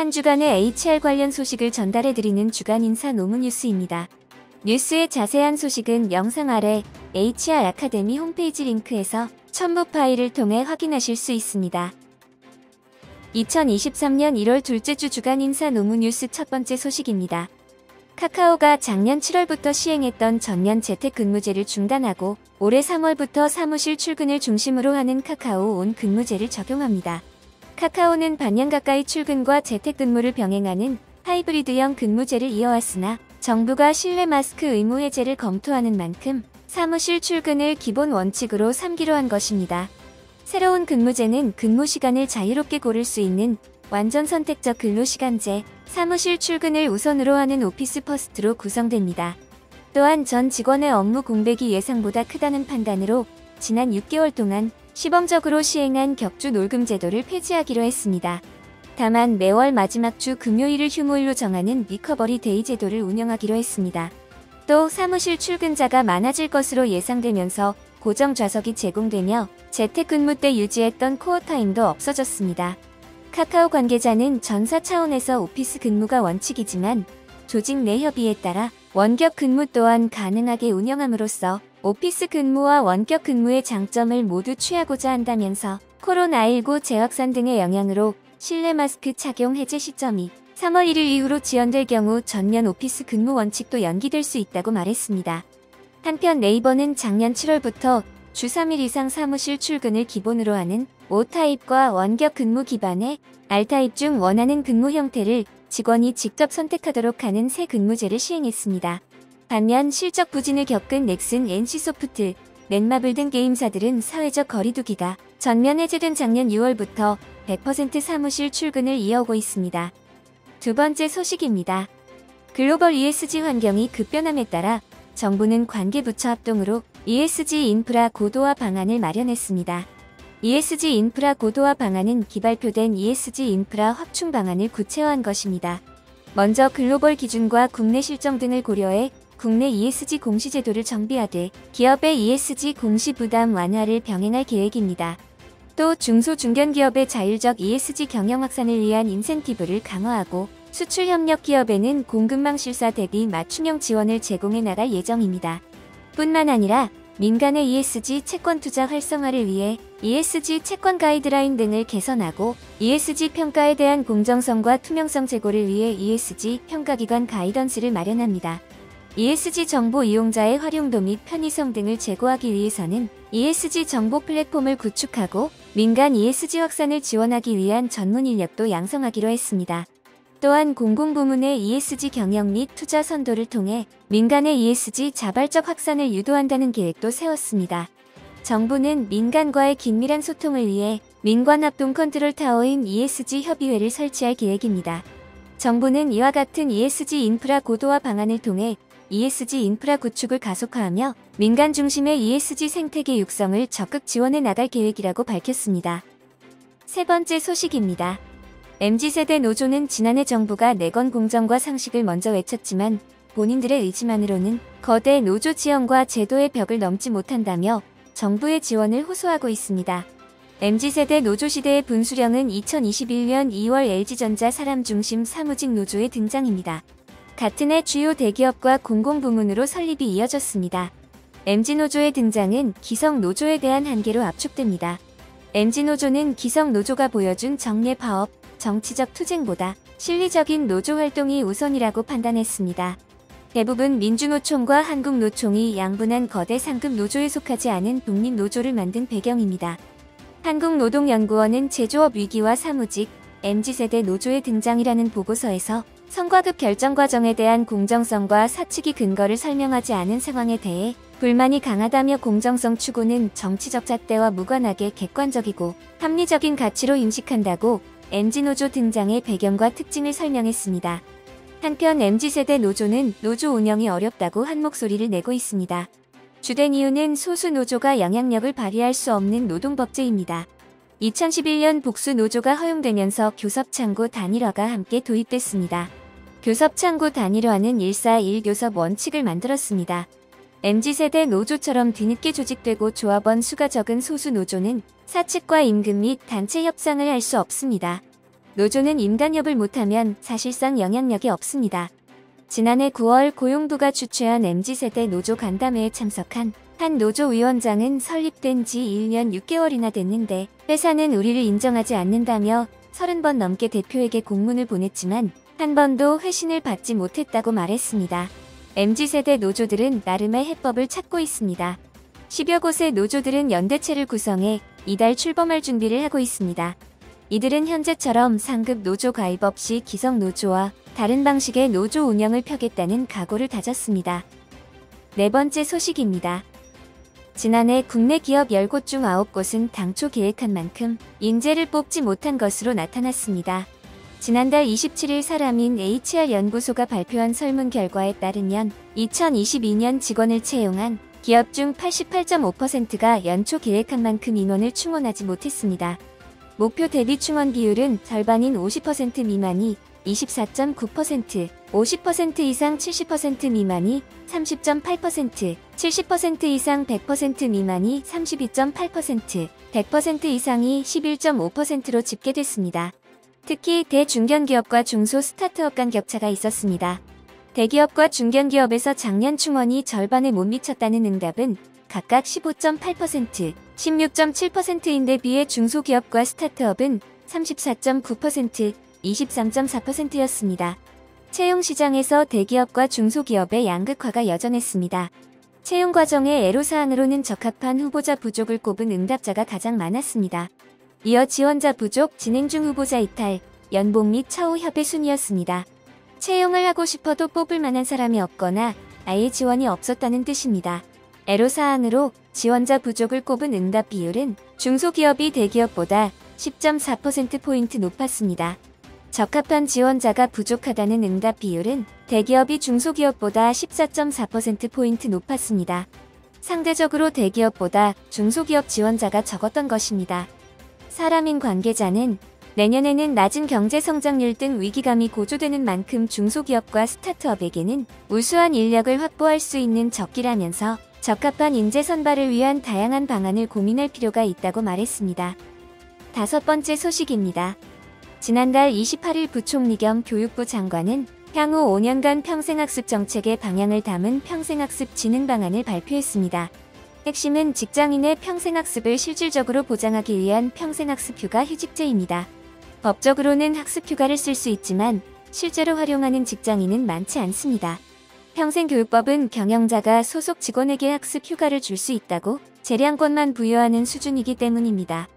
한 주간의 HR 관련 소식을 전달해드리는 주간 인사 노무뉴스입니다. 뉴스의 자세한 소식은 영상 아래 HR 아카데미 홈페이지 링크에서 첨부 파일을 통해 확인하실 수 있습니다. 2023년 1월 둘째 주 주간 인사 노무뉴스 첫 번째 소식입니다. 카카오가 작년 7월부터 시행했던 전면 재택근무제를 중단하고 올해 3월부터 사무실 출근을 중심으로 하는 카카오 온 근무제를 적용합니다. 카카오는 반년 가까이 출근과 재택근무를 병행하는 하이브리드형 근무제를 이어왔으나 정부가 실내 마스크 의무 해제를 검토하는 만큼 사무실 출근을 기본 원칙으로 삼기로 한 것입니다. 새로운 근무제는 근무 시간을 자유롭게 고를 수 있는 완전 선택적 근로시간제, 사무실 출근을 우선으로 하는 오피스 퍼스트로 구성됩니다. 또한 전 직원의 업무 공백이 예상보다 크다는 판단으로 지난 6개월 동안 시범적으로 시행한 격주 놀금 제도를 폐지하기로 했습니다. 다만 매월 마지막 주 금요일을 휴무일로 정하는 리커버리 데이 제도를 운영하기로 했습니다. 또 사무실 출근자가 많아질 것으로 예상되면서 고정 좌석이 제공되며 재택근무 때 유지했던 코어타임도 없어졌습니다. 카카오 관계자는 전사 차원에서 오피스 근무가 원칙이지만 조직 내 협의에 따라 원격 근무 또한 가능하게 운영함으로써 오피스 근무와 원격 근무의 장점을 모두 취하고자 한다면서 코로나19 재확산 등의 영향으로 실내 마스크 착용 해제 시점이 3월 1일 이후로 지연될 경우 전면 오피스 근무 원칙도 연기될 수 있다고 말했습니다. 한편 네이버는 작년 7월부터 주 3일 이상 사무실 출근을 기본으로 하는 O타입과 원격 근무 기반의 R타입 중 원하는 근무 형태를 직원이 직접 선택하도록 하는 새 근무제를 시행했습니다. 반면 실적 부진을 겪은 넥슨, NC소프트, 넷마블 등 게임사들은 사회적 거리두기가 전면 해제된 작년 6월부터 100% 사무실 출근을 이어오고 있습니다. 두 번째 소식입니다. 글로벌 ESG 환경이 급변함에 따라 정부는 관계부처 합동으로 ESG 인프라 고도화 방안을 마련했습니다. ESG 인프라 고도화 방안은 기발표된 ESG 인프라 확충 방안을 구체화한 것입니다. 먼저 글로벌 기준과 국내 실정 등을 고려해 국내 ESG 공시제도를 정비하되 기업의 ESG 공시 부담 완화를 병행할 계획입니다. 또 중소중견기업의 자율적 ESG 경영 확산을 위한 인센티브를 강화하고 수출 협력 기업에는 공급망 실사 대비 맞춤형 지원을 제공해 나갈 예정입니다. 뿐만 아니라 민간의 ESG 채권 투자 활성화를 위해 ESG 채권 가이드라인 등을 개선하고 ESG 평가에 대한 공정성과 투명성 제고를 위해 ESG 평가기관 가이던스를 마련합니다. ESG 정보 이용자의 활용도 및 편의성 등을 제고하기 위해서는 ESG 정보 플랫폼을 구축하고 민간 ESG 확산을 지원하기 위한 전문 인력도 양성하기로 했습니다. 또한 공공부문의 ESG 경영 및 투자 선도를 통해 민간의 ESG 자발적 확산을 유도한다는 계획도 세웠습니다. 정부는 민간과의 긴밀한 소통을 위해 민관합동 컨트롤 타워인 ESG 협의회를 설치할 계획입니다. 정부는 이와 같은 ESG 인프라 고도화 방안을 통해 ESG 인프라 구축을 가속화하며 민간 중심의 ESG 생태계 육성을 적극 지원해 나갈 계획이라고 밝혔습니다. 세 번째 소식입니다. MZ세대 노조는 지난해 정부가 내건 공정과 상식을 먼저 외쳤지만 본인들의 의지만으로는 거대 노조 지원과 제도의 벽을 넘지 못한다며 정부의 지원을 호소하고 있습니다. MZ세대 노조 시대의 분수령은 2021년 2월 LG전자 사람중심 사무직 노조의 등장입니다. 같은 해 주요 대기업과 공공부문으로 설립이 이어졌습니다. MZ노조의 등장은 기성노조에 대한 한계로 압축됩니다. MZ노조는 기성노조가 보여준 정례 파업, 정치적 투쟁보다 실리적인 노조 활동이 우선이라고 판단했습니다. 대부분 민주노총과 한국노총이 양분한 거대 상급 노조에 속하지 않은 독립노조를 만든 배경입니다. 한국노동연구원은 제조업 위기와 사무직, MZ세대 노조의 등장이라는 보고서에서 성과급 결정 과정에 대한 공정성과 사측이 근거를 설명하지 않은 상황에 대해 불만이 강하다며 공정성 추구는 정치적 잣대와 무관하게 객관적이고 합리적인 가치로 인식한다고 MZ노조 등장의 배경과 특징을 설명했습니다. 한편 MZ세대 노조는 노조 운영이 어렵다고 한 목소리를 내고 있습니다. 주된 이유는 소수 노조가 영향력을 발휘할 수 없는 노동법제입니다. 2011년 복수노조가 허용되면서 교섭창구 단일화가 함께 도입됐습니다. 교섭창구 단일화는 141교섭 원칙을 만들었습니다. MZ세대 노조처럼 뒤늦게 조직되고 조합원 수가 적은 소수 노조는 사측과 임금 및 단체 협상을 할 수 없습니다. 노조는 임간협을 못하면 사실상 영향력이 없습니다. 지난해 9월 고용부가 주최한 MZ세대 노조 간담회에 참석한 한 노조위원장은 설립된 지 1년 6개월이나 됐는데 회사는 우리를 인정하지 않는다며 30번 넘게 대표에게 공문을 보냈지만 한 번도 회신을 받지 못했다고 말했습니다. MZ세대 노조들은 나름의 해법을 찾고 있습니다. 10여 곳의 노조들은 연대체를 구성해 이달 출범할 준비를 하고 있습니다. 이들은 현재처럼 상급 노조 가입 없이 기성 노조와 다른 방식의 노조 운영을 펴겠다는 각오를 다졌습니다. 네 번째 소식입니다. 지난해 국내 기업 10곳 중 9곳은 당초 계획한 만큼 인재를 뽑지 못한 것으로 나타났습니다. 지난달 27일 사람인 HR연구소가 발표한 설문 결과에 따르면 2022년 직원을 채용한 기업 중 88.5%가 연초 계획한 만큼 인원을 충원하지 못했습니다. 목표 대비 충원 비율은 절반인 50% 미만이 24.9%, 50% 이상 70% 미만이 30.8%, 70% 이상 100% 미만이 32.8%, 100% 이상이 11.5%로 집계됐습니다. 특히 대중견기업과 중소 스타트업 간 격차가 있었습니다. 대기업과 중견기업에서 작년 충원이 절반에 못 미쳤다는 응답은 각각 15.8%, 16.7%인데 비해 중소기업과 스타트업은 34.9%, 23.4%였습니다. 채용 시장에서 대기업과 중소기업의 양극화가 여전했습니다. 채용 과정의 애로사항으로는 적합한 후보자 부족을 꼽은 응답자가 가장 많았습니다. 이어 지원자 부족, 진행 중 후보자 이탈, 연봉 및 처우 협의 순이었습니다. 채용을 하고 싶어도 뽑을 만한 사람이 없거나 아예 지원이 없었다는 뜻입니다. 애로사항으로 지원자 부족을 꼽은 응답 비율은 중소기업이 대기업보다 10.4%포인트 높았습니다. 적합한 지원자가 부족하다는 응답 비율은 대기업이 중소기업보다 14.4%포인트 높았습니다. 상대적으로 대기업보다 중소기업 지원자가 적었던 것입니다. 사람인 관계자는 내년에는 낮은 경제성장률 등 위기감이 고조되는 만큼 중소기업과 스타트업에게는 우수한 인력을 확보할 수 있는 적기라면서 적합한 인재 선발을 위한 다양한 방안을 고민할 필요가 있다고 말했습니다. 다섯 번째 소식입니다. 지난달 28일 부총리 겸 교육부 장관은 향후 5년간 평생학습 정책의 방향을 담은 평생학습 진흥 방안을 발표했습니다. 핵심은 직장인의 평생학습을 실질적으로 보장하기 위한 평생학습 휴가 휴직제입니다. 법적으로는 학습 휴가를 쓸 수 있지만 실제로 활용하는 직장인은 많지 않습니다. 평생교육법은 경영자가 소속 직원에게 학습 휴가를 줄 수 있다고 재량권만 부여하는 수준이기 때문입니다.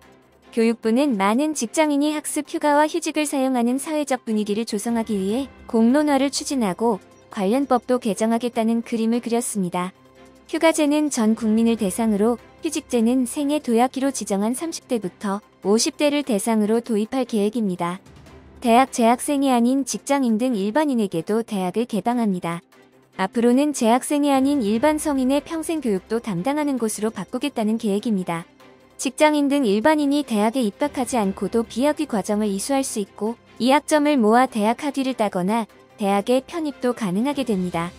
교육부는 많은 직장인이 학습 휴가와 휴직을 사용하는 사회적 분위기를 조성하기 위해 공론화를 추진하고 관련 법도 개정하겠다는 그림을 그렸습니다. 휴가제는 전 국민을 대상으로, 휴직제는 생애 도약기로 지정한 30대부터 50대를 대상으로 도입할 계획입니다. 대학 재학생이 아닌 직장인 등 일반인에게도 대학을 개방합니다. 앞으로는 재학생이 아닌 일반 성인의 평생교육도 담당하는 곳으로 바꾸겠다는 계획입니다. 직장인 등 일반인이 대학에 입학하지 않고도 비학위 과정을 이수할 수 있고 이 학점을 모아 대학 학위를 따거나 대학에 편입도 가능하게 됩니다.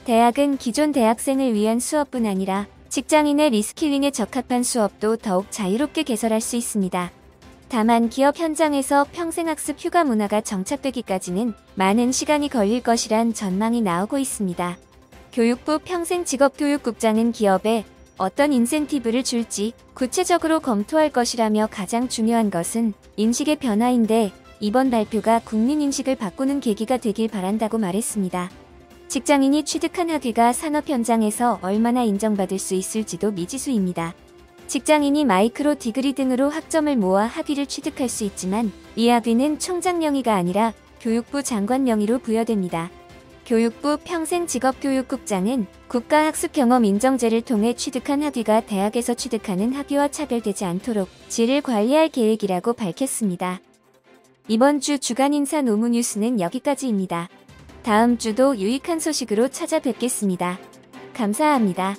대학은 기존 대학생을 위한 수업뿐 아니라 직장인의 리스킬링에 적합한 수업도 더욱 자유롭게 개설할 수 있습니다. 다만 기업 현장에서 평생학습 휴가 문화가 정착되기까지는 많은 시간이 걸릴 것이란 전망이 나오고 있습니다. 교육부 평생직업교육국장은 기업에 어떤 인센티브를 줄지 구체적으로 검토할 것이라며 가장 중요한 것은 인식의 변화인데 이번 발표가 국민 인식을 바꾸는 계기가 되길 바란다고 말했습니다. 직장인이 취득한 학위가 산업 현장에서 얼마나 인정받을 수 있을지도 미지수입니다. 직장인이 마이크로 디그리 등으로 학점을 모아 학위를 취득할 수 있지만 이 학위는 총장 명의가 아니라 교육부 장관 명의로 부여됩니다. 교육부 평생직업교육국장은 국가학습경험 인정제를 통해 취득한 학위가 대학에서 취득하는 학위와 차별되지 않도록 질을 관리할 계획이라고 밝혔습니다. 이번 주 주간 인사 노무 뉴스는 여기까지입니다. 다음 주도 유익한 소식으로 찾아뵙겠습니다. 감사합니다.